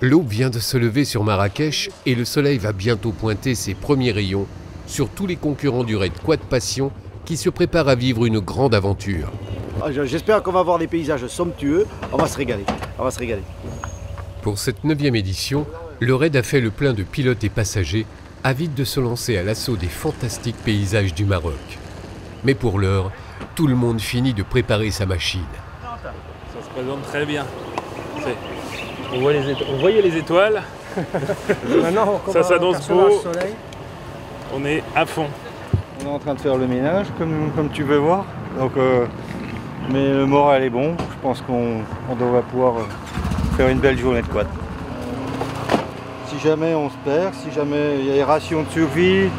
L'aube vient de se lever sur Marrakech et le soleil va bientôt pointer ses premiers rayons sur tous les concurrents du raid Quad Passion qui se préparent à vivre une grande aventure. J'espère qu'on va avoir des paysages somptueux, on va se régaler, Pour cette 9e édition, le raid a fait le plein de pilotes et passagers, avides de se lancer à l'assaut des fantastiques paysages du Maroc. Mais pour l'heure, tout le monde finit de préparer sa machine. Ça se présente très bien. On voyait les étoiles. Maintenant, ça s'annonce beau. On est à fond. On est en train de faire le ménage, comme tu peux voir. Donc, mais le moral est bon. Je pense qu'on devrait pouvoir faire une belle journée de quad. Si jamais on se perd, si jamais il y a des rations de survie,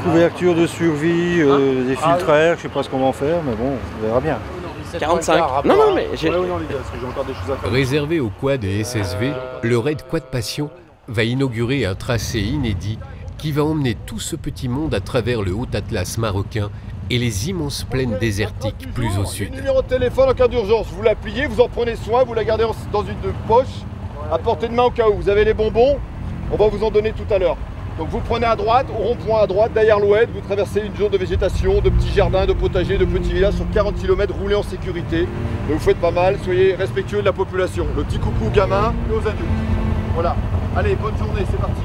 couverture de survie, des filtres à air, je sais pas ce qu'on va en faire, mais bon, on verra bien. 45. Non, mais j'ai... Réservé aux quad et SSV, le raid Quad Passion va inaugurer un tracé inédit qui va emmener tout ce petit monde à travers le Haut Atlas marocain et les immenses plaines désertiques plus au sud. Le numéro de téléphone en cas d'urgence, vous l'appuyez, vous en prenez soin, vous la gardez dans une poche, à portée de main au cas où. Vous avez les bonbons, on va vous en donner tout à l'heure. Donc vous prenez à droite, au rond-point à droite, derrière l'oued, vous traversez une zone de végétation, de petits jardins, de potagers, de petits villages sur 40 km, roulez en sécurité. Mais vous faites pas mal, soyez respectueux de la population. Le petit coucou aux gamins et aux adultes. Voilà. Allez, bonne journée, c'est parti.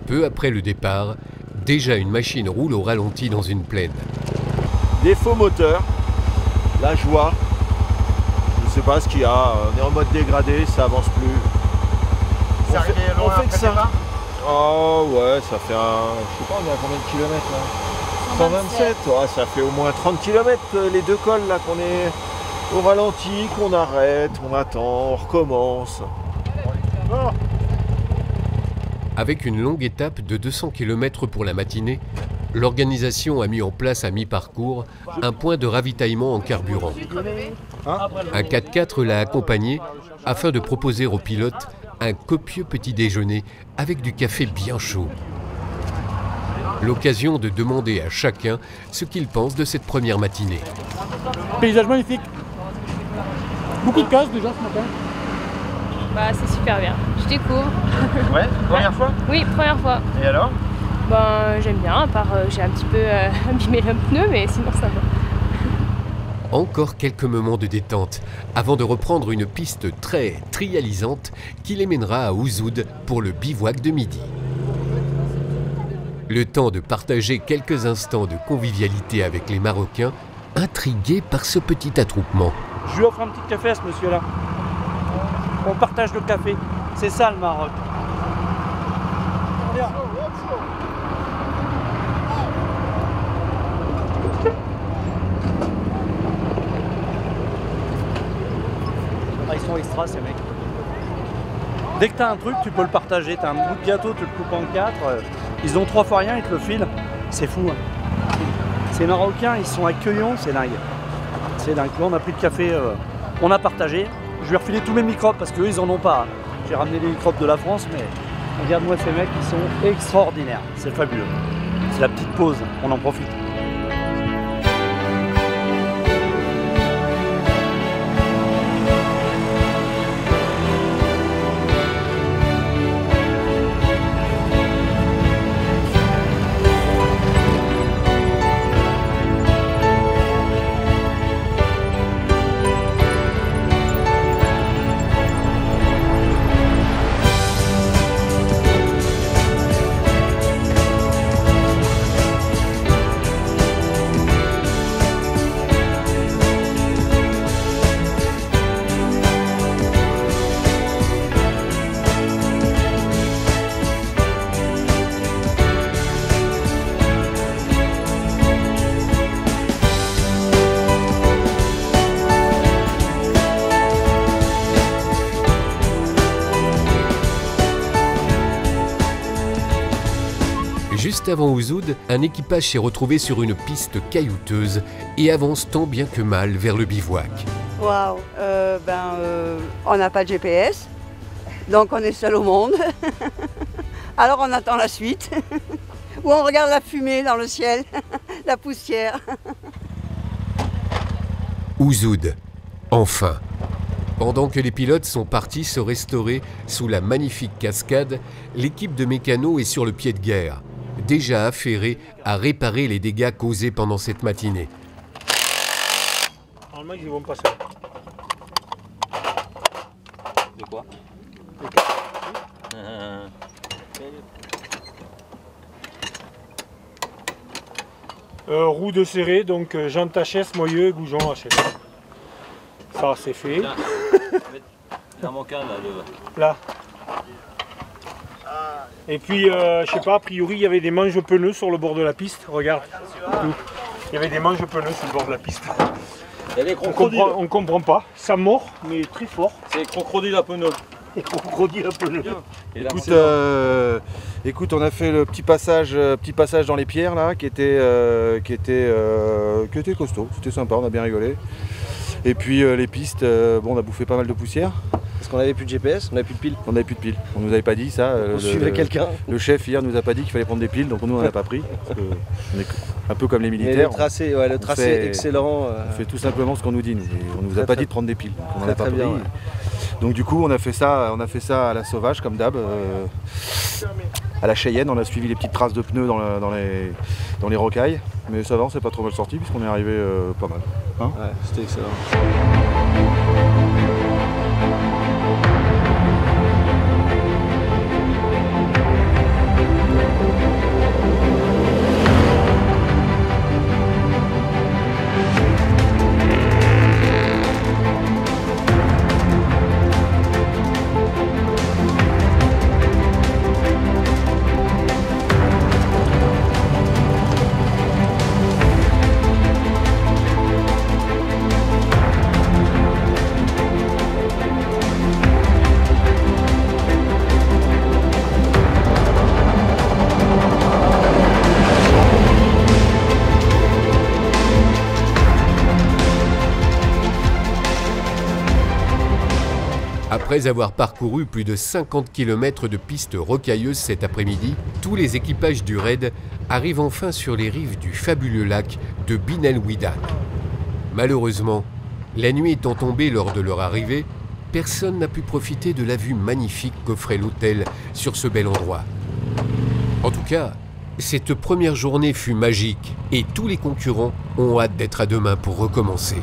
Peu après le départ, déjà une machine roule au ralenti dans une plaine. Des faux moteurs, la joie, je ne sais pas ce qu'il y a, on est en mode dégradé, ça avance plus. On fait que ça. Oh ouais, ça fait je sais pas, on est à combien de kilomètres là 127, ouais, ça fait au moins 30 km les deux cols là qu'on est au ralenti, qu'on arrête, on attend, on recommence. Oh. Avec une longue étape de 200 km pour la matinée, l'organisation a mis en place à mi-parcours un point de ravitaillement en carburant. Un 4x4 l'a accompagné afin de proposer aux pilotes un copieux petit déjeuner avec du café bien chaud. L'occasion de demander à chacun ce qu'il pense de cette première matinée. Paysage magnifique. Beaucoup de cases déjà ce matin. Bah, c'est super bien. Je découvre. Ouais, première fois? Oui, première fois. Et alors? Ben, j'aime bien, à part j'ai un petit peu abîmé le pneu, mais sinon ça va. Encore quelques moments de détente avant de reprendre une piste très trialisante qui les mènera à Ouzoud pour le bivouac de midi. Le temps de partager quelques instants de convivialité avec les Marocains, intrigués par ce petit attroupement. Je lui offre un petit café à ce monsieur-là. On partage le café. C'est ça le Maroc. Ah, ils sont extra ces mecs. Dès que tu as un truc, tu peux le partager. Tu as un bout de gâteau, tu le coupes en 4. Ils ont 3 fois rien, ils te le filent. C'est fou. Hein. Ces Marocains, ils sont accueillants, c'est dingue. C'est dingue. Là, on a pris le café, on a partagé. Je lui ai refilé tous mes microbes parce qu'eux, ils en ont pas. J'ai ramené les microbes de la France, mais regarde-moi ces mecs, ils sont extraordinaires. C'est fabuleux. C'est la petite pause, on en profite. Juste avant Ouzoud, un équipage s'est retrouvé sur une piste caillouteuse et avance tant bien que mal vers le bivouac. Waouh, on n'a pas de GPS, donc on est seul au monde. Alors on attend la suite, ou on regarde la fumée dans le ciel, la poussière. Ouzoud, enfin. Pendant que les pilotes sont partis se restaurer sous la magnifique cascade, l'équipe de mécanos est sur le pied de guerre, déjà affairée à réparer les dégâts causés pendant cette matinée. Normalement, ils vont passer. De quoi? Roue de serré, donc jante HS, moyeu, goujon HS. Ça, c'est fait. Dans mon cas, là. Et puis, je sais pas, a priori, il y avait des manches pneus sur le bord de la piste. Regarde. Il y avait des manches pneus sur le bord de la piste. On comprend pas. Ça mord, mais très fort. C'est crocodile à pneus. Et crocodile à pneus. Écoute, on a fait le petit passage dans les pierres là, qui était costaud. C'était sympa, on a bien rigolé. Et puis les pistes, on a bouffé pas mal de poussière. Parce qu'on n'avait plus de GPS, on n'avait plus de piles. On n'avait plus de piles. On nous avait pas dit ça. On suivait quelqu'un. Le chef hier nous a pas dit qu'il fallait prendre des piles, donc nous on n'en a pas pris. On est un peu comme les militaires. Mais le tracé est excellent. On fait tout simplement ce qu'on nous dit. On nous a pas dit de prendre des piles, donc on n'en a pas pris. Bien, ouais. Donc du coup on a fait ça à la sauvage comme d'hab. À la Cheyenne, on a suivi les petites traces de pneus dans les rocailles. Mais ça va, on s'est pas trop mal sorti puisqu'on est arrivé pas mal. Hein, ouais, c'était excellent. Après avoir parcouru plus de 50 km de pistes rocailleuses cet après-midi, tous les équipages du raid arrivent enfin sur les rives du fabuleux lac de Bin El Ouidan. Malheureusement, la nuit étant tombée lors de leur arrivée, personne n'a pu profiter de la vue magnifique qu'offrait l'hôtel sur ce bel endroit. En tout cas, Cette première journée fut magique et tous les concurrents ont hâte d'être à demain pour recommencer.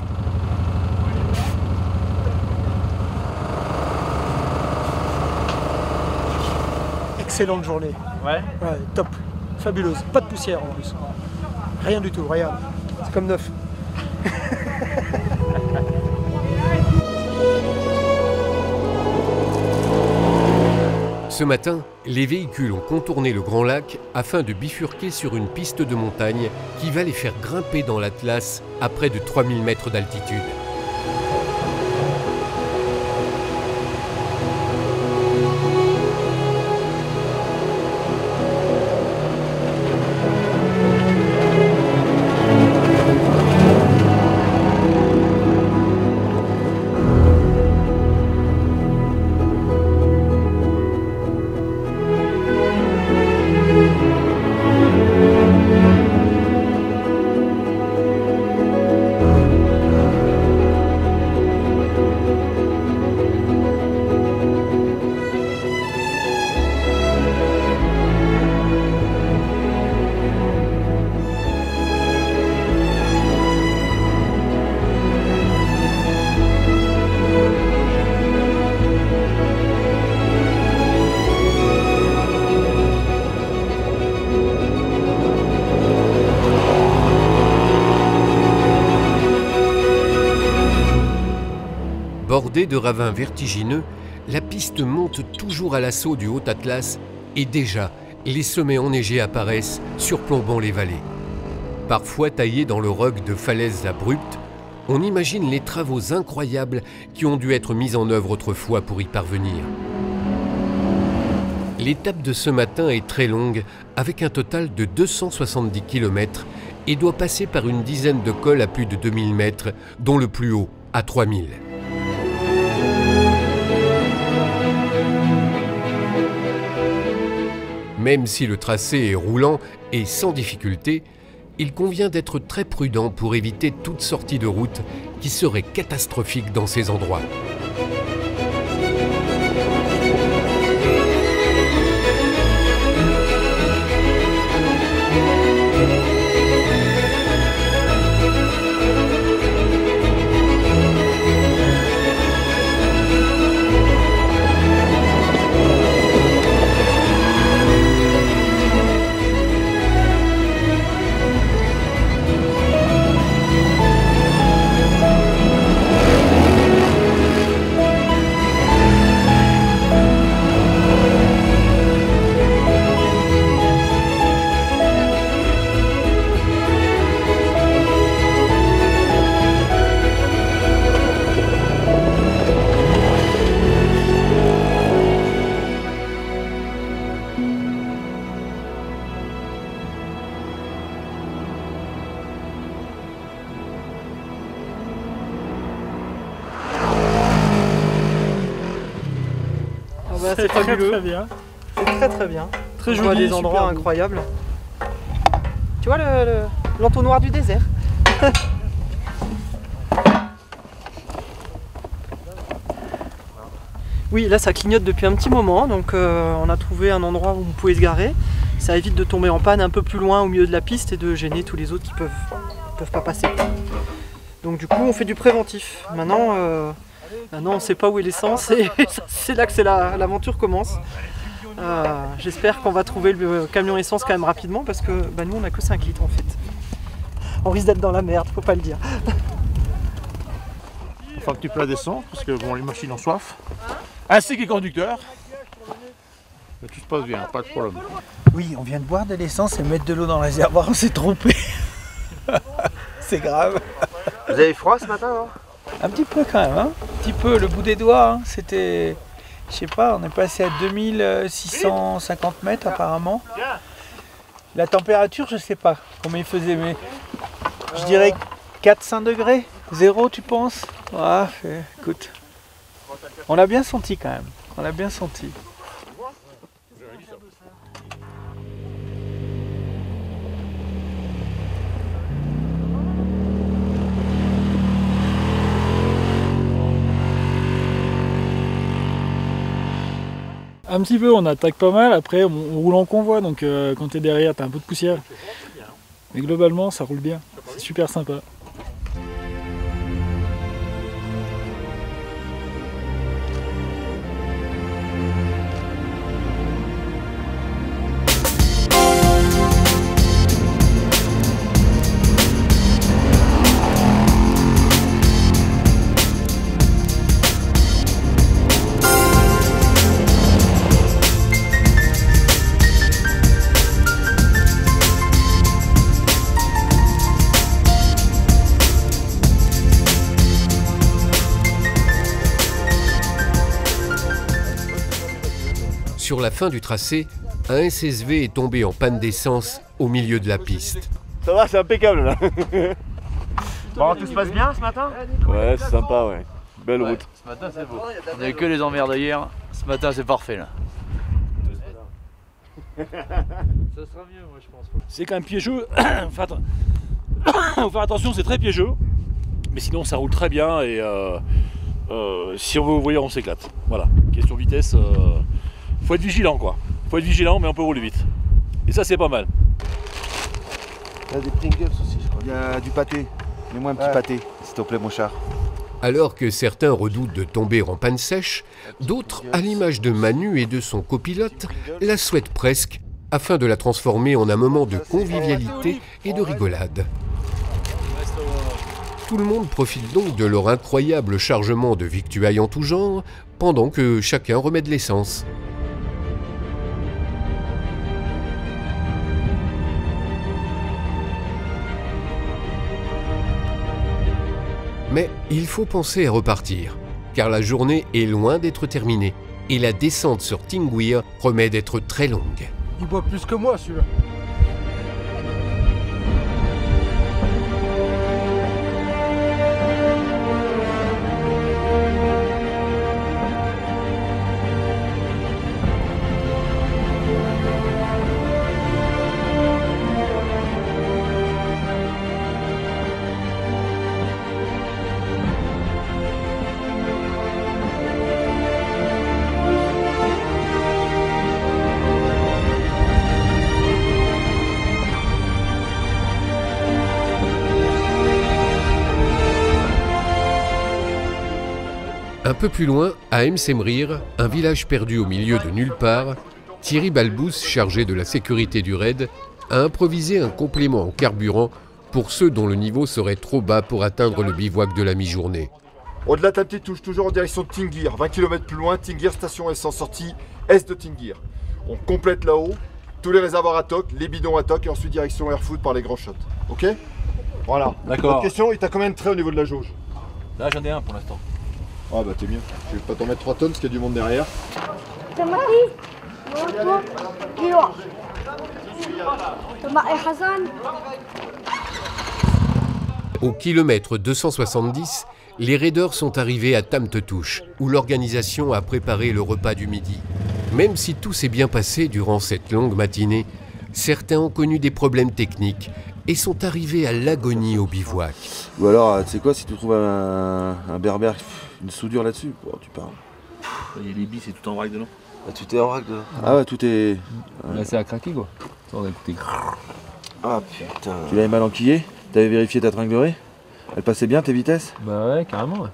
Excellente journée. Ouais, top. Fabuleuse. Pas de poussière en plus. Rien du tout, regarde. C'est comme neuf. Ce matin, les véhicules ont contourné le Grand Lac afin de bifurquer sur une piste de montagne qui va les faire grimper dans l'Atlas à près de 3000 mètres d'altitude. Bordée de ravins vertigineux, la piste monte toujours à l'assaut du Haut Atlas et déjà, les sommets enneigés apparaissent, surplombant les vallées. Parfois taillés dans le roc de falaises abruptes, on imagine les travaux incroyables qui ont dû être mis en œuvre autrefois pour y parvenir. L'étape de ce matin est très longue, avec un total de 270 km et doit passer par une dizaine de cols à plus de 2000 mètres, dont le plus haut à 3000. Même si le tracé est roulant et sans difficulté, il convient d'être très prudent pour éviter toute sortie de route qui serait catastrophique dans ces endroits. C'est fabuleux. Très bien. C'est très bien. Très joli. On voit des endroits incroyables. Tu vois l'entonnoir du désert. Oui, là ça clignote depuis un petit moment, donc on a trouvé un endroit où vous pouvez se garer. Ça évite de tomber en panne un peu plus loin au milieu de la piste et de gêner tous les autres qui peuvent pas passer. Donc du coup on fait du préventif. Maintenant on ne sait pas où est l'essence et c'est là que l'aventure commence. J'espère qu'on va trouver le camion essence quand même rapidement parce que nous on n'a que 5 litres en fait. On risque d'être dans la merde, faut pas le dire. On fait un petit plat d'essence parce que bon, les machines ont soif. Ainsi que les conducteurs. Mais tout se passe bien, pas de problème. Oui, on vient de boire de l'essence et mettre de l'eau dans le réservoir, on s'est trompé. C'est grave. Vous avez froid ce matin alors? Un petit peu quand même, hein. Un petit peu, le bout des doigts, hein. C'était, je sais pas, on est passé à 2650 mètres apparemment. La température, je sais pas combien il faisait, mais je dirais 4-5 degrés. 0 tu penses? Ah, écoute, on l'a bien senti quand même, on l'a bien senti. Un petit peu, on attaque pas mal, après on roule en convoi, donc quand t'es derrière t'as un peu de poussière. Mais globalement ça roule bien, c'est super sympa. Sur la fin du tracé, un SSV est tombé en panne d'essence au milieu de la piste. Ça va, c'est impeccable là. Bon, tout se passe bien ce matin? Ouais, c'est sympa, ouais. Belle route. Ce matin c'est beau. On n'avait que les emmerdes hier. Ce matin c'est parfait là. Ça sera mieux moi je pense. C'est quand même piégeux, faut faire attention, c'est très piégeux. Mais sinon ça roule très bien et si on veut ouvrir on s'éclate. Voilà, question vitesse, faut être vigilant quoi. Faut être vigilant mais on peut rouler vite. Et ça c'est pas mal. Il y a des Pringles aussi je crois. Il y a du pâté. Mets-moi un petit pâté, s'il te plaît mon char. Alors que certains redoutent de tomber en panne sèche, d'autres, à l'image de Manu et de son copilote, la souhaitent presque, afin de la transformer en un moment de convivialité et de rigolade. Tout le monde profite donc de leur incroyable chargement de victuailles en tout genre, pendant que chacun remet de l'essence. Mais il faut penser à repartir, car la journée est loin d'être terminée, et la descente sur Tingwir promet d'être très longue. Il boit plus que moi celui-là. Un peu plus loin, à Emsemrir, un village perdu au milieu de nulle part, Thierry Balbous, chargé de la sécurité du raid, a improvisé un complément en carburant pour ceux dont le niveau serait trop bas pour atteindre le bivouac de la mi-journée. Au-delà de ta petite touche, toujours en direction de Tingir, 20 km plus loin, Tingir, station essence sortie est de Tingir. On complète là-haut, tous les réservoirs à toc, les bidons à toc et ensuite direction Airfood par les grands shots. Ok? Voilà. D'accord. Autre question, il t'a combien de traits au niveau de la jauge? Là j'en ai un pour l'instant. Ah bah t'es mieux, je vais pas t'en mettre 3 tonnes parce qu'il y a du monde derrière. Au kilomètre 270, les raiders sont arrivés à Tamtetouche, où l'organisation a préparé le repas du midi. Même si tout s'est bien passé durant cette longue matinée, certains ont connu des problèmes techniques et sont arrivés à l'agonie au bivouac. Ou alors, tu sais quoi, si tu trouves un berbère, une soudure là-dessus, oh, tu parles. Il y a les billes, c'est tout en vrac dedans. Ah, tout est en vrac dedans. Ah ouais, tout est... Là c'est à craquer quoi. Ça on a écouté. Ah putain. Tu l'avais mal enquillé? T'avais vérifié ta tringlerie? Elle passait bien tes vitesses? Bah ouais, carrément ouais.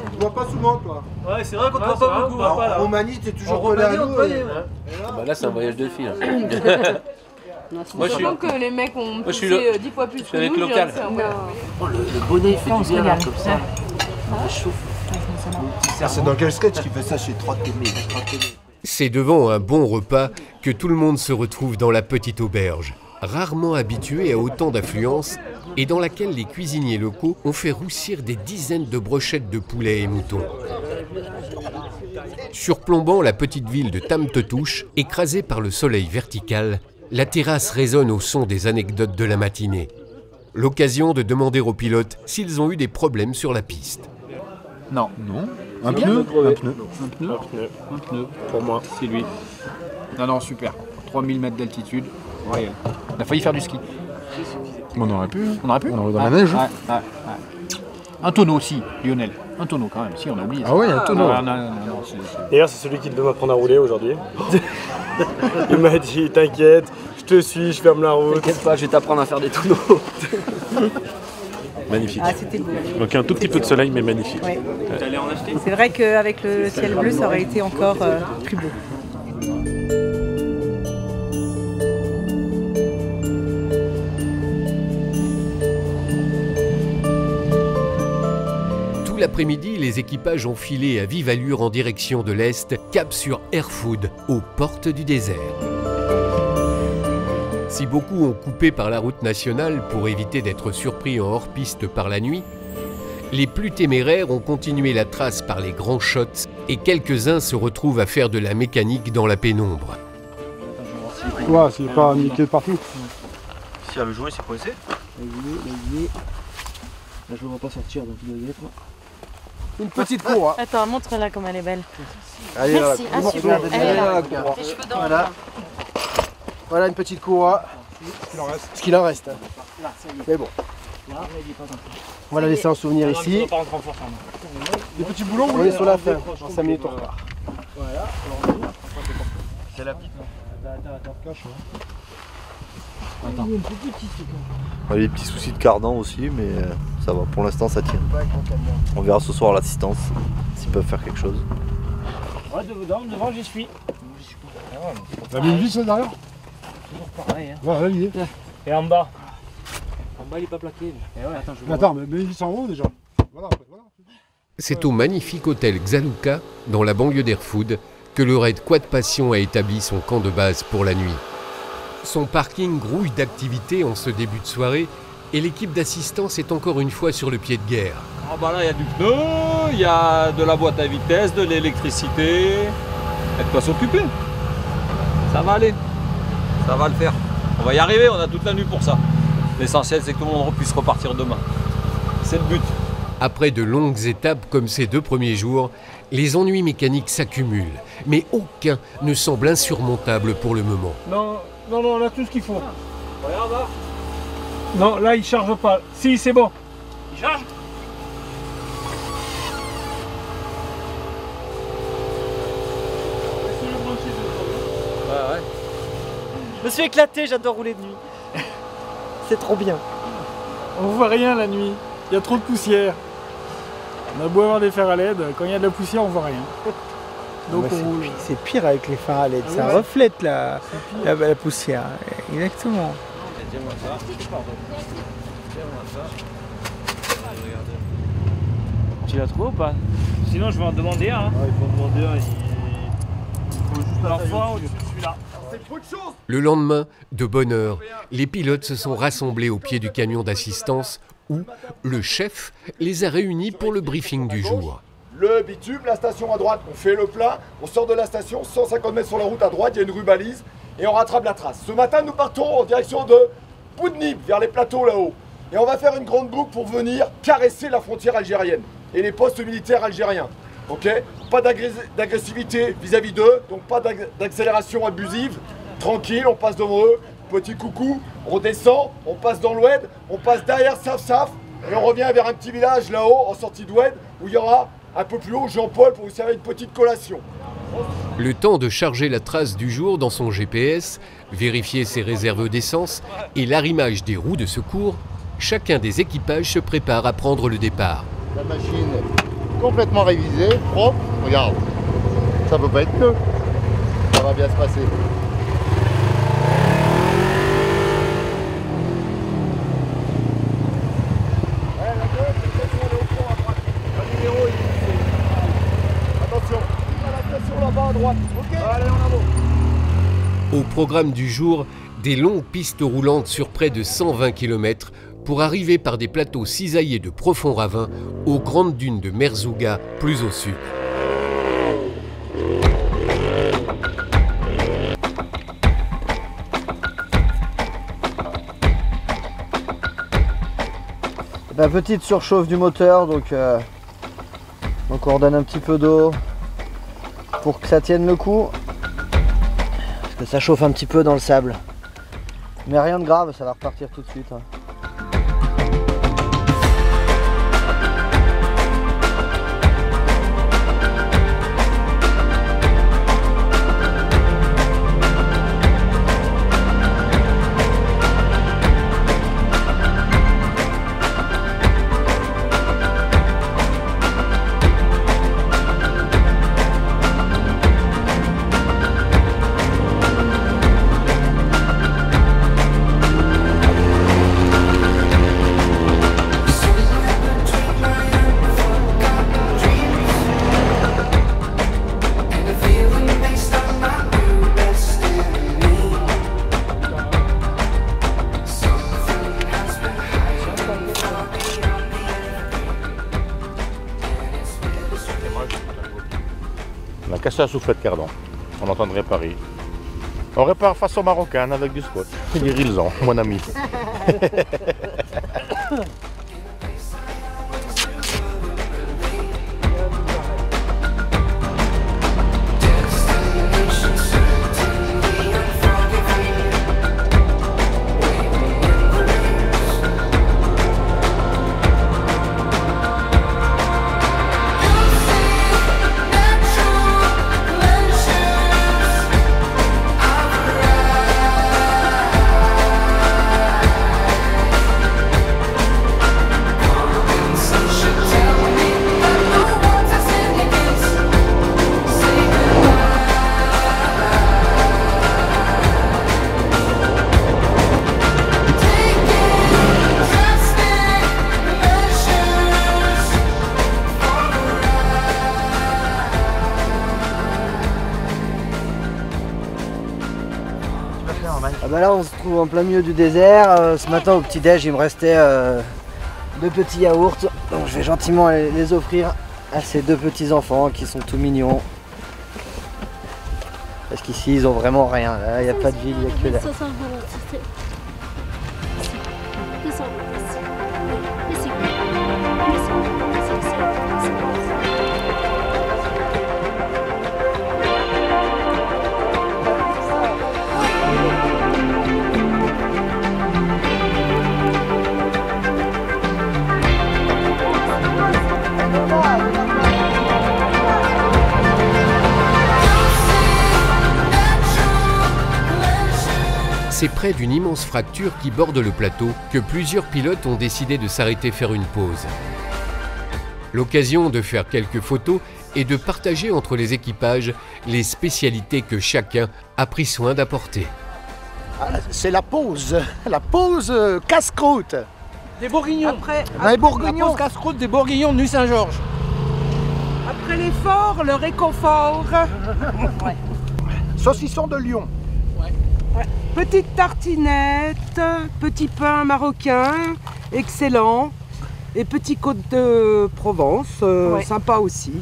On te voit pas souvent toi. Ouais c'est vrai qu'on te voit pas beaucoup. En Roumanie t'es toujours collé à nous. Bah là c'est un voyage de filles. Moi je suis que les mecs ont poussé 10 fois plus que nous. Local. Le bonnet il fait du bien là, comme ça. C'est dans quel sketch qui fait ça chez 3 TV? C'est devant un bon repas que tout le monde se retrouve dans la petite auberge, rarement habituée à autant d'affluence et dans laquelle les cuisiniers locaux ont fait roussir des dizaines de brochettes de poulet et moutons. Surplombant la petite ville de Tamtetouche, écrasée par le soleil vertical, la terrasse résonne au son des anecdotes de la matinée. L'occasion de demander aux pilotes s'ils ont eu des problèmes sur la piste. Non. Non. Un pneu. Un pneu. Pour moi, c'est lui. Non, super. 3000 mètres d'altitude. Ouais. On a failli faire du ski. On aurait pu. On aurait pu. On aurait dans la neige. Ouais. Un tonneau aussi, Lionel. Un tonneau quand même, si on a oublié. Ah oui, un tonneau. Non, D'ailleurs, c'est celui qui devait m'apprendre à rouler aujourd'hui. Il m'a dit, t'inquiète, je te suis, je ferme la route. T'inquiète pas, je vais t'apprendre à faire des tonneaux. Magnifique. Ah, c'était beau. Donc un tout petit peu de soleil, mais magnifique. Oui. C'est vrai qu'avec le ciel bleu, ça aurait été encore plus beau. Tout l'après-midi, les équipages ont filé à vive allure en direction de l'Est, cap sur Erfoud, aux portes du désert. Si beaucoup ont coupé par la route nationale pour éviter d'être surpris en hors-piste par la nuit, les plus téméraires ont continué la trace par les grands shots et quelques-uns se retrouvent à faire de la mécanique dans la pénombre. Ouais, c'est pas niqué partout. Si elle veut jouer, c'est coincé. Là, je ne vais pas sortir, donc il doit y être. Une petite cour. Hein. Attends, montre-la comme elle est belle. Allez, merci. là, Ah, super. Elle est là. Les cheveux dans voilà. Voilà une petite cour. Ce qu'il en reste. Mais bon. On va la laisser en souvenir ici. Des petits boulons, on est sur la fin. En 5 minutes on repart. Voilà. C'est la pipe. Attends. On a des petits soucis de cardan aussi, mais ça va. Pour l'instant, ça tient. On verra ce soir l'assistance, s'ils peuvent faire quelque chose. Ouais, devant, j'y suis. T'as mis une vis derrière? Toujours pareil. Hein. Ouais, là, il est. Et en bas? En bas, il est pas plaqué. Attends, mais mets une vis en haut déjà. Voilà. C'est au magnifique hôtel Xaluka, dans la banlieue d'Erfoud, que le raid Quad Passion a établi son camp de base pour la nuit. Son parking grouille d'activités en ce début de soirée et l'équipe d'assistance est encore une fois sur le pied de guerre. Ah bah là, il y a du pneu, il y a de la boîte à vitesse, de l'électricité. Il y a de quoi s'occuper. Ça va aller. Ça va le faire. On va y arriver, on a toute la nuit pour ça. L'essentiel, c'est que tout le monde puisse repartir demain. C'est le but. Après de longues étapes comme ces 2 premiers jours, les ennuis mécaniques s'accumulent, mais aucun ne semble insurmontable pour le moment. Non, on a tout ce qu'il faut. Regarde là. Non, là, il charge pas. Si, c'est bon. Il charge? Ouais. Je me suis éclaté, j'adore rouler de nuit. C'est trop bien. On voit rien la nuit. Il y a trop de poussière. On a beau avoir des fers à LED, quand il y a de la poussière, on voit rien. Donc on roule. C'est pire avec les fers à LED, ça reflète la poussière. Exactement. Tu l'as trouvé ou pas? Sinon je vais en demander un. Il faut en demander un. Il faut juste parfois au-dessus de celui-là. Le lendemain, de bonne heure, les pilotes se sont rassemblés au pied du camion d'assistance où le chef les a réunis pour le briefing du jour. Le bitume, la station à droite, on fait le plein, on sort de la station, 150 mètres sur la route à droite, il y a une rue balise et on rattrape la trace. Ce matin, nous partons en direction de Poudnib, vers les plateaux là-haut. Et on va faire une grande boucle pour venir caresser la frontière algérienne et les postes militaires algériens. Ok? Pas d'agressivité vis-à-vis d'eux, donc pas d'accélération abusive. Tranquille, on passe devant eux, petit coucou, on descend, on passe dans l'Oued, on passe derrière Saf-Saf et on revient vers un petit village là-haut en sortie d'Oued où il y aura un peu plus haut Jean-Paul pour vous servir une petite collation. Le temps de charger la trace du jour dans son GPS, vérifier ses réserves d'essence et l'arrimage des roues de secours, chacun des équipages se prépare à prendre le départ. La machine complètement révisée, propre, regarde, ça peut pas être mieux, ça va bien se passer. Au programme du jour, des longues pistes roulantes sur près de 120 km pour arriver par des plateaux cisaillés de profonds ravins aux grandes dunes de Merzouga, plus au sud. La petite surchauffe du moteur, donc on redonne un petit peu d'eau pour que ça tienne le coup. Parce que ça chauffe un petit peu dans le sable. Mais rien de grave, ça va repartir tout de suite. Hein. cassé la soufflette cardan. On est en train de réparer. On répare façon marocaine avec du scotch. C'est du Rilzan, mon ami. Ah bah là on se trouve en plein milieu du désert. Ce matin au petit-déj il me restait 2 petits yaourts. Donc je vais gentiment les offrir à ces 2 petits enfants qui sont tout mignons. Parce qu'ici ils ont vraiment rien. Là il n'y a pas de ville, il n'y a que là. C'est près d'une immense fracture qui borde le plateau que plusieurs pilotes ont décidé de s'arrêter faire une pause. L'occasion de faire quelques photos et de partager entre les équipages les spécialités que chacun a pris soin d'apporter. C'est la pause casse-croûte. Des bourguignons. Après les bourguignons. La pause casse-croûte des bourguignons de Nuit Saint-Georges. Après l'effort, le réconfort. Ouais. Saucisson de Lyon. Ouais. Petite tartinette, petit pain marocain, excellent. Et petit côte de Provence, sympa aussi.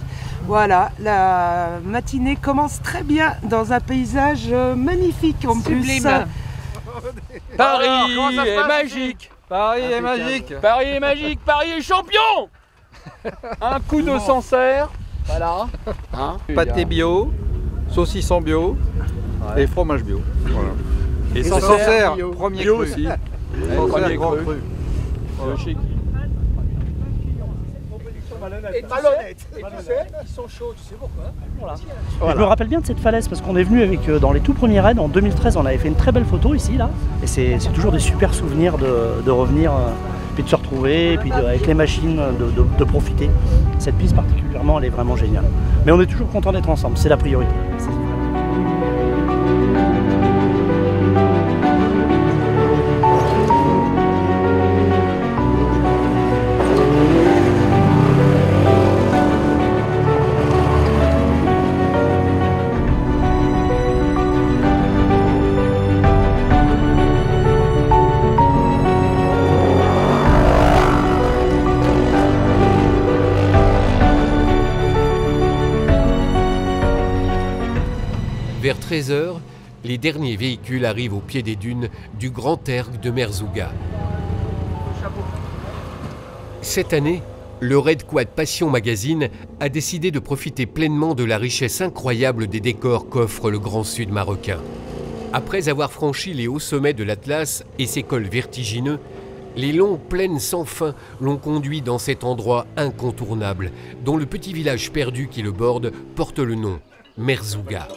Voilà, la matinée commence très bien dans un paysage magnifique en plus. Paris est magique. Paris est magique. Paris est magique. Paris est champion. Un coup de Sancerre. Voilà. Hein, pâté bio, saucisson bio et fromage bio. Voilà. Et Sancerre, premier bio cru. Aussi. Premier cru. Et malhonnête. Et tu sais, ils sont chauds, tu sais pourquoi? Voilà. Je me rappelle bien de cette falaise parce qu'on est venu avec dans les tout premiers raids en 2013, on avait fait une très belle photo ici là, et c'est toujours des super souvenirs de revenir, puis de se retrouver, et puis avec les machines de profiter. Cette piste particulièrement, elle est vraiment géniale. Mais on est toujours content d'être ensemble, c'est la priorité. Vers 13 h, les derniers véhicules arrivent au pied des dunes du Grand Erg de Merzouga. Cette année, le Red Quad Passion Magazine a décidé de profiter pleinement de la richesse incroyable des décors qu'offre le Grand Sud marocain. Après avoir franchi les hauts sommets de l'Atlas et ses cols vertigineux, les longues plaines sans fin l'ont conduit dans cet endroit incontournable, dont le petit village perdu qui le borde porte le nom Merzouga.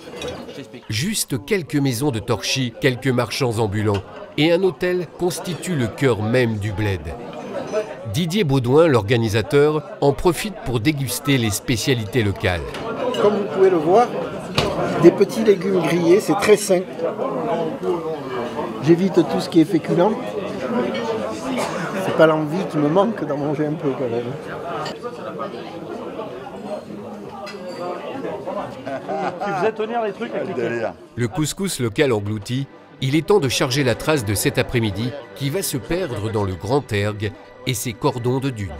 Juste quelques maisons de torchis, quelques marchands ambulants et un hôtel constituent le cœur même du bled. Didier Baudouin, l'organisateur, en profite pour déguster les spécialités locales. Comme vous pouvez le voir, des petits légumes grillés, c'est très sain. J'évite tout ce qui est féculent. C'est pas l'envie qui me manque d'en manger un peu quand même. Tu faisais tenir les trucs avec les Le couscous local englouti, il est temps de charger la trace de cet après-midi qui va se perdre dans le Grand Erg et ses cordons de dunes.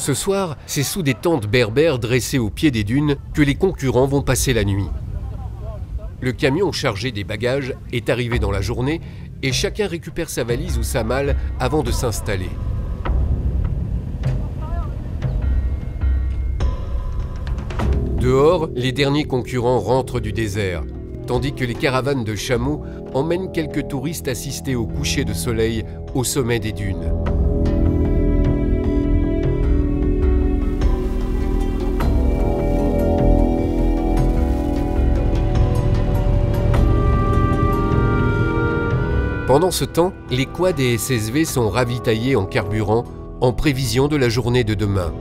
Ce soir, c'est sous des tentes berbères dressées au pied des dunes que les concurrents vont passer la nuit. Le camion chargé des bagages est arrivé dans la journée et chacun récupère sa valise ou sa malle avant de s'installer. Dehors, les derniers concurrents rentrent du désert, tandis que les caravanes de chameaux emmènent quelques touristes assister au coucher de soleil au sommet des dunes. Pendant ce temps, les quads et SSV sont ravitaillés en carburant en prévision de la journée de demain.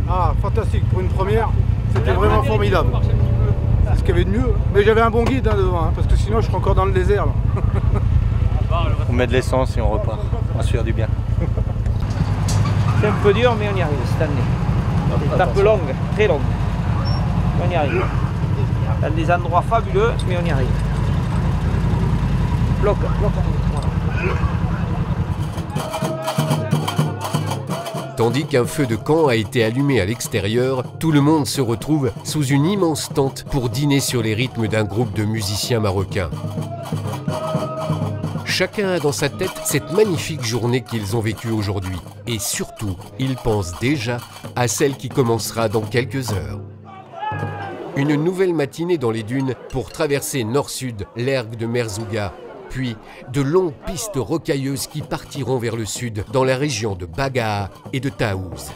Ah, fantastique, pour une première, c'était vraiment formidable. C'est ce qu'il y avait de mieux. Mais j'avais un bon guide devant, parce que sinon je serais encore dans le désert. Là. On met de l'essence et on repart. On va se faire du bien. C'est un peu dur, mais on y arrive cette année. Une étape longue, très longue. On y arrive. Il y a des endroits fabuleux, mais on y arrive. Bloc, bloc. Tandis qu'un feu de camp a été allumé à l'extérieur, tout le monde se retrouve sous une immense tente pour dîner sur les rythmes d'un groupe de musiciens marocains. Chacun a dans sa tête cette magnifique journée qu'ils ont vécue aujourd'hui. Et surtout, ils pensent déjà à celle qui commencera dans quelques heures. Une nouvelle matinée dans les dunes pour traverser nord-sud l'ergue de Merzouga, puis de longues pistes rocailleuses qui partiront vers le sud dans la région de Bagaa et de Taouz.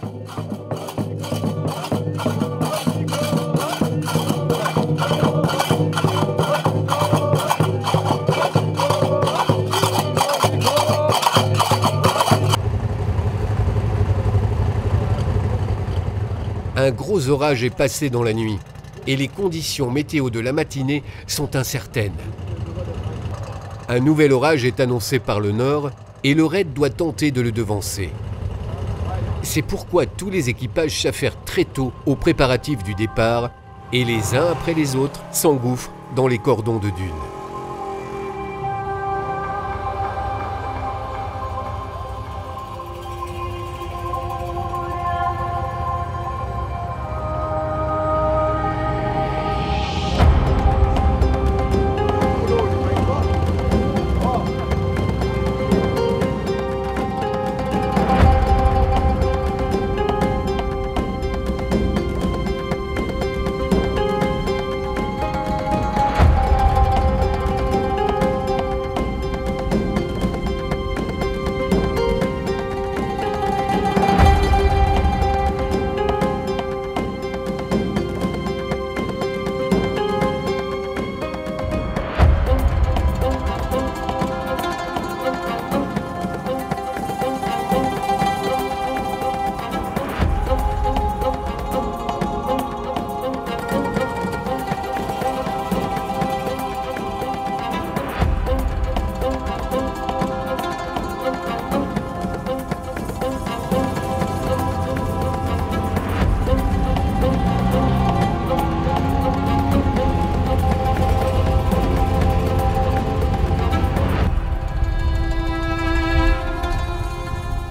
Un gros orage est passé dans la nuit et les conditions météo de la matinée sont incertaines. Un nouvel orage est annoncé par le nord et le raid doit tenter de le devancer. C'est pourquoi tous les équipages s'affairent très tôt aux préparatifs du départ et les uns après les autres s'engouffrent dans les cordons de dunes.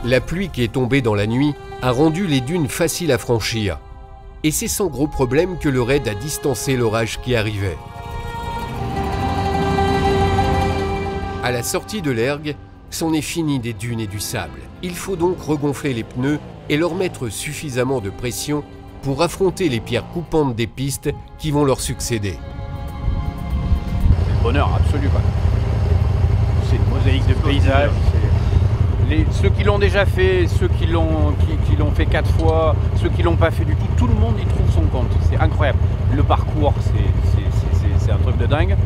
La pluie qui est tombée dans la nuit a rendu les dunes faciles à franchir. Et c'est sans gros problème que le raid a distancé l'orage qui arrivait. À la sortie de l'ergue, c'en est fini des dunes et du sable. Il faut donc regonfler les pneus et leur mettre suffisamment de pression pour affronter les pierres coupantes des pistes qui vont leur succéder. C'est le bonheur absolu, quoi. C'est une mosaïque de paysages. Ceux qui l'ont déjà fait, ceux qui l'ont fait 4 fois, ceux qui l'ont pas fait du tout, tout le monde y trouve son compte. C'est incroyable. Le parcours, c'est un truc de dingue.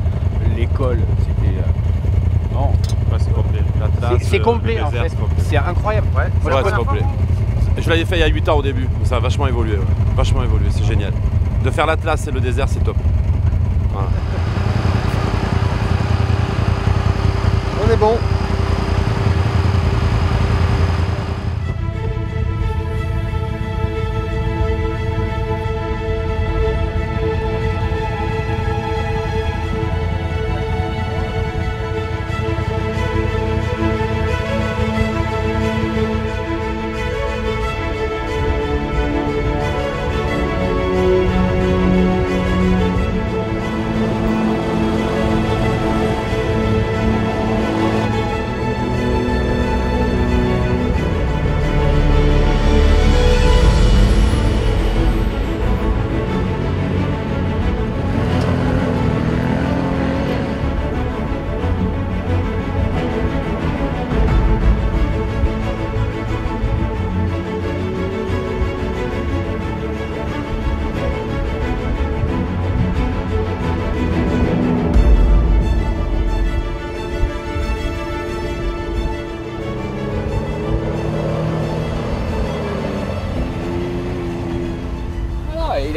L'école, c'était... non, c'est complet. C'est complet en fait. C'est incroyable. Ouais, c'est complet. Je l'avais fait il y a 8 ans au début, ça a vachement évolué. Ouais. Vachement évolué, c'est génial. De faire l'Atlas et le désert, c'est top. Voilà. On est bon.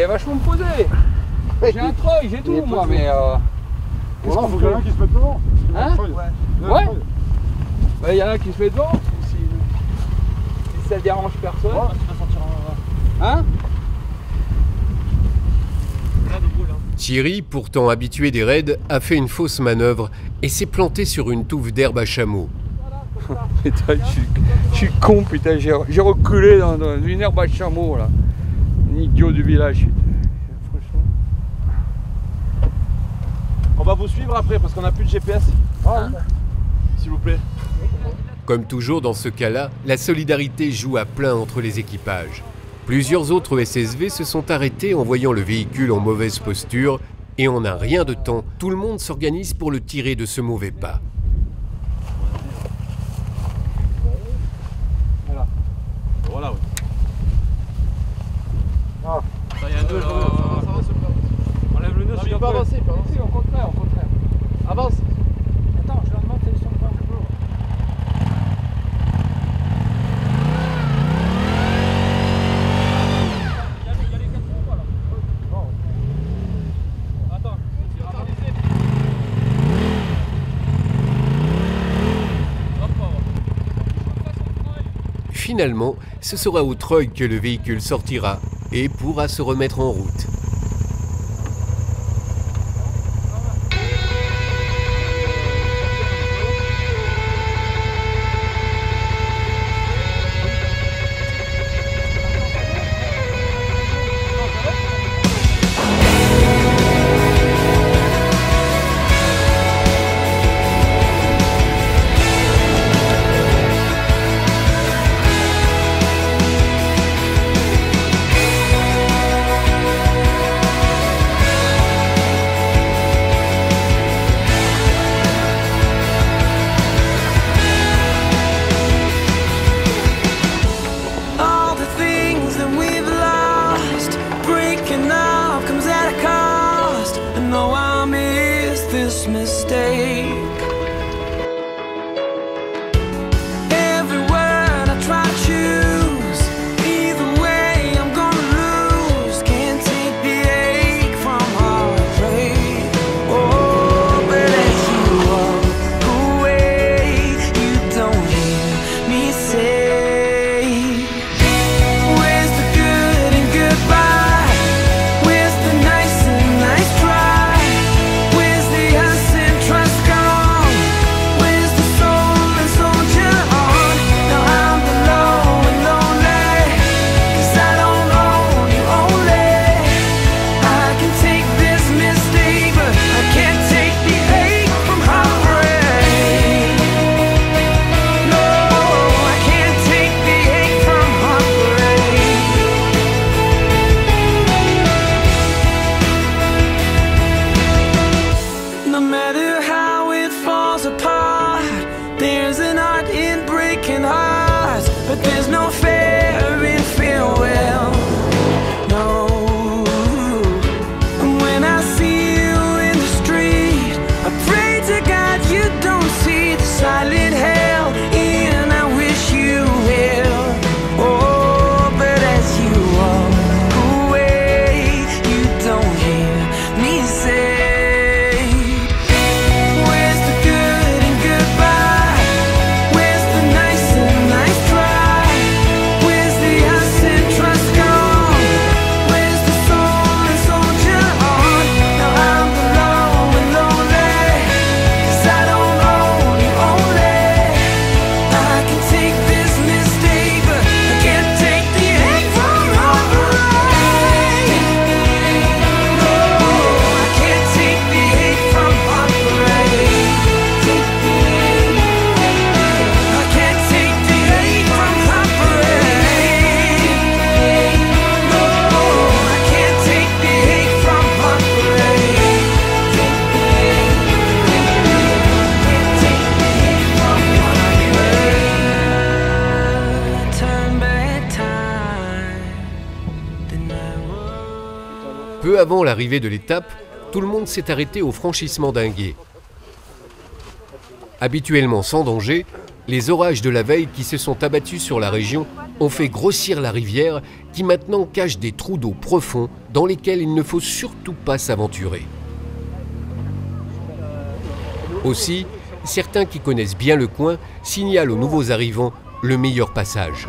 est vachement posé. J'ai un treuil, j'ai tout moi, mais... Voilà, faut qu'il y en ait un qui se mette devant. Hein? Ouais. Il y en a un qui se met devant. Si ça dérange personne. Hein? Thierry, pourtant habitué des raids, a fait une fausse manœuvre et s'est planté sur une touffe d'herbe à chameau. Putain, je suis con, putain, j'ai reculé dans une herbe à chameau là. Un idiot du village. On va vous suivre après parce qu'on n'a plus de GPS. S'il vous plaît. Comme toujours dans ce cas-là, la solidarité joue à plein entre les équipages. Plusieurs autres SSV se sont arrêtés en voyant le véhicule en mauvaise posture et en un rien de temps, tout le monde s'organise pour le tirer de ce mauvais pas. Voilà, oui. Il y a un nœud, enlève le nœud, il peut avancer, au contraire, avance. Attends, je leur demande s'ils sont pas un peu. Il y a les 4 roues, voilà. Attends, c'est ramonisé. Finalement, ce sera au treuil que le véhicule sortira et pourra se remettre en route. Peu avant l'arrivée de l'étape, tout le monde s'est arrêté au franchissement d'un gué. Habituellement sans danger, Les orages de la veille qui se sont abattus sur la région ont fait grossir la rivière qui maintenant cache des trous d'eau profonds dans lesquels il ne faut surtout pas s'aventurer. Aussi, certains qui connaissent bien le coin signalent aux nouveaux arrivants le meilleur passage.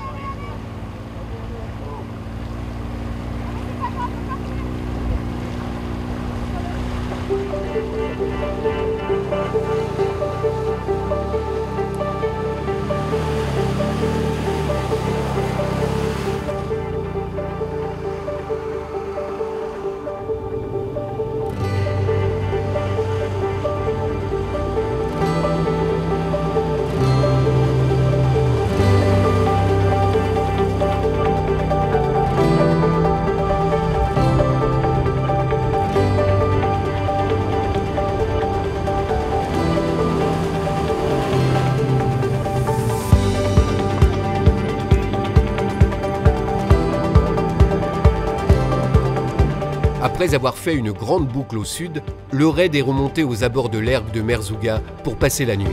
Après avoir fait une grande boucle au sud, le raid est remonté aux abords de l'ergue de Merzouga pour passer la nuit.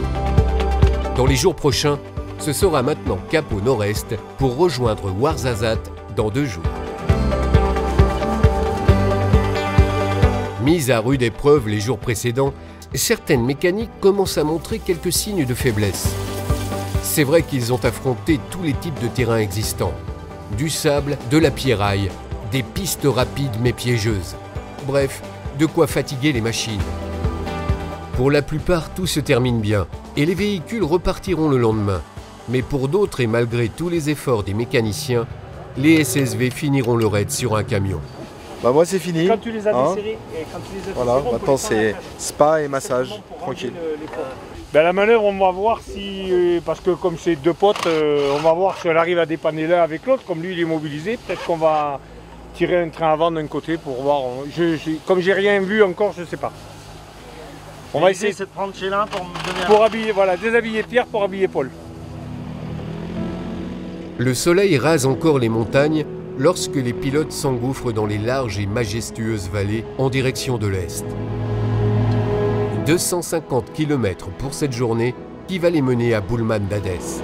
Dans les jours prochains, ce sera maintenant cap au nord-est pour rejoindre Ouarzazate dans 2 jours. Mise à rude épreuve les jours précédents, certaines mécaniques commencent à montrer quelques signes de faiblesse. C'est vrai qu'ils ont affronté tous les types de terrains existants. Du sable, de la pierraille, des pistes rapides mais piégeuses. Bref, de quoi fatiguer les machines. Pour la plupart, tout se termine bien et les véhicules repartiront le lendemain. Mais pour d'autres et malgré tous les efforts des mécaniciens, les SSV finiront le raid sur un camion. Bah moi c'est fini. Quand tu les as desserrés, voilà, maintenant c'est spa et massage, tranquille. Ben, la manœuvre, on va voir si, parce que comme c'est 2 potes, on va voir si on arrive à dépanner l'un avec l'autre. Comme lui il est mobilisé, peut-être qu'on va tirer un train avant d'un côté pour voir. Comme j'ai rien vu encore, je ne sais pas. On va essayer. C'est de prendre chez l'un pour me donner pour habiller, voilà, déshabiller Pierre pour habiller Paul. Le soleil rase encore les montagnes lorsque les pilotes s'engouffrent dans les larges et majestueuses vallées en direction de l'est. 250 km pour cette journée qui va les mener à Boulman d'Adès.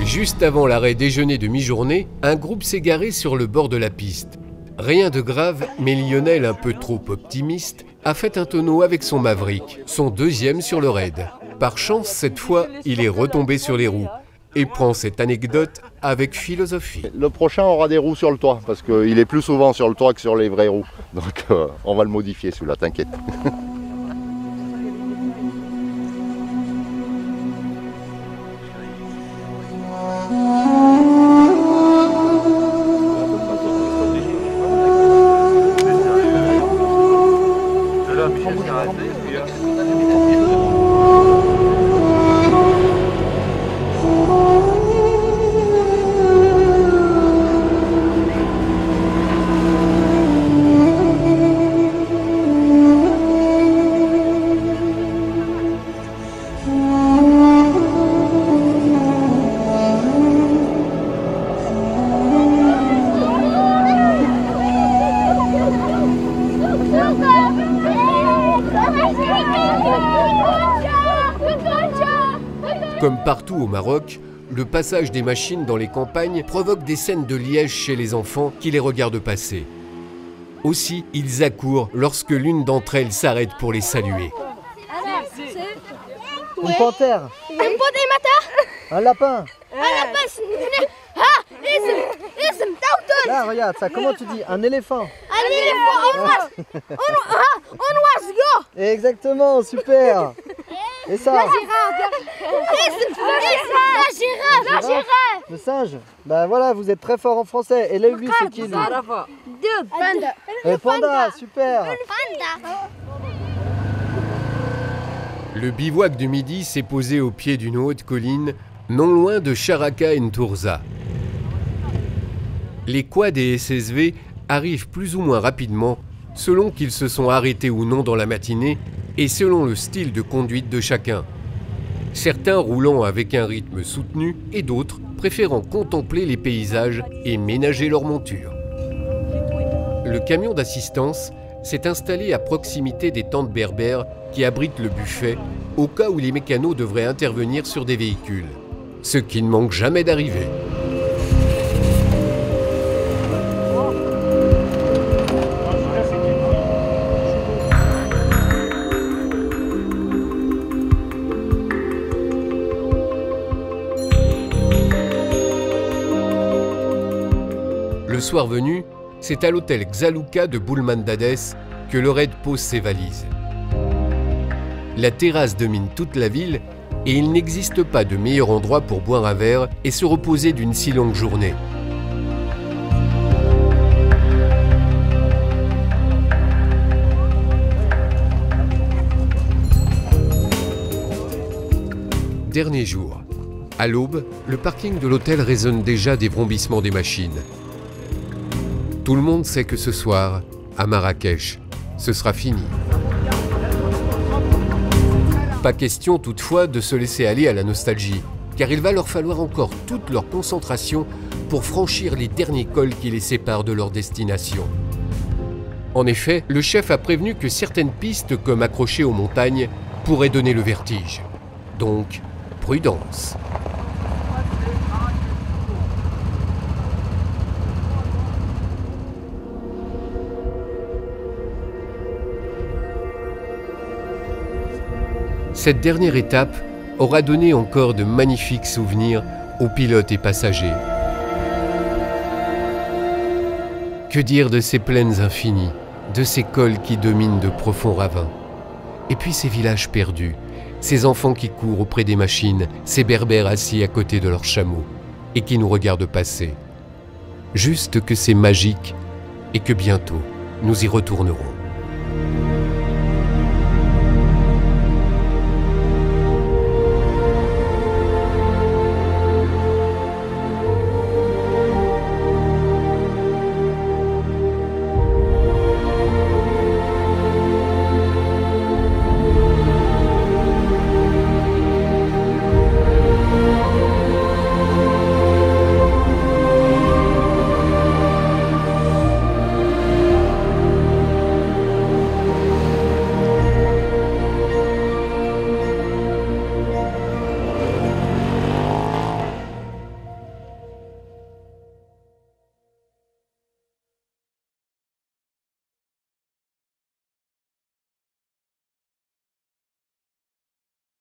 Juste avant l'arrêt déjeuner de mi-journée, un groupe s'est garé sur le bord de la piste. Rien de grave, mais Lionel, un peu trop optimiste, a fait un tonneau avec son Maverick, son 2e sur le raid. Par chance, cette fois, il est retombé sur les roues et prend cette anecdote avec philosophie. Le prochain aura des roues sur le toit, parce qu'il est plus souvent sur le toit que sur les vraies roues. Donc on va le modifier celui-là, t'inquiète. partout au Maroc, le passage des machines dans les campagnes provoque des scènes de liège chez les enfants qui les regardent passer. Aussi, ils accourent lorsque l'une d'entre elles s'arrête pour les saluer. Une panthère. Un lapin. Là, regarde ça, comment tu dis? Un éléphant. Exactement, super. Et ça? La girafe. Le singe. Ben voilà, vous êtes très fort en français. Et là, lui, c'est qui lui? Le panda, super. Le bivouac du midi s'est posé au pied d'une haute colline, non loin de Charaka Ntourza. Les quads et SSV arrivent plus ou moins rapidement, selon qu'ils se sont arrêtés ou non dans la matinée, et selon le style de conduite de chacun. Certains roulant avec un rythme soutenu et d'autres préférant contempler les paysages et ménager leur monture. Le camion d'assistance s'est installé à proximité des tentes berbères qui abritent le buffet au cas où les mécanos devraient intervenir sur des véhicules, ce qui ne manque jamais d'arriver. Le soir venu, c'est à l'hôtel Xalouka de Boulmandades que le raid pose ses valises. La terrasse domine toute la ville et il n'existe pas de meilleur endroit pour boire un verre et se reposer d'une si longue journée. Dernier jour. À l'aube, le parking de l'hôtel résonne déjà des vrombissements des machines. Tout le monde sait que ce soir, à Marrakech, ce sera fini. Pas question toutefois de se laisser aller à la nostalgie, car il va leur falloir encore toute leur concentration pour franchir les derniers cols qui les séparent de leur destination. En effet, le chef a prévenu que certaines pistes, comme accrochées aux montagnes, pourraient donner le vertige. Donc, prudence. Cette dernière étape aura donné encore de magnifiques souvenirs aux pilotes et passagers. Que dire de ces plaines infinies, de ces cols qui dominent de profonds ravins, et puis ces villages perdus, ces enfants qui courent auprès des machines, ces berbères assis à côté de leurs chameaux et qui nous regardent passer. Juste que c'est magique et que bientôt nous y retournerons.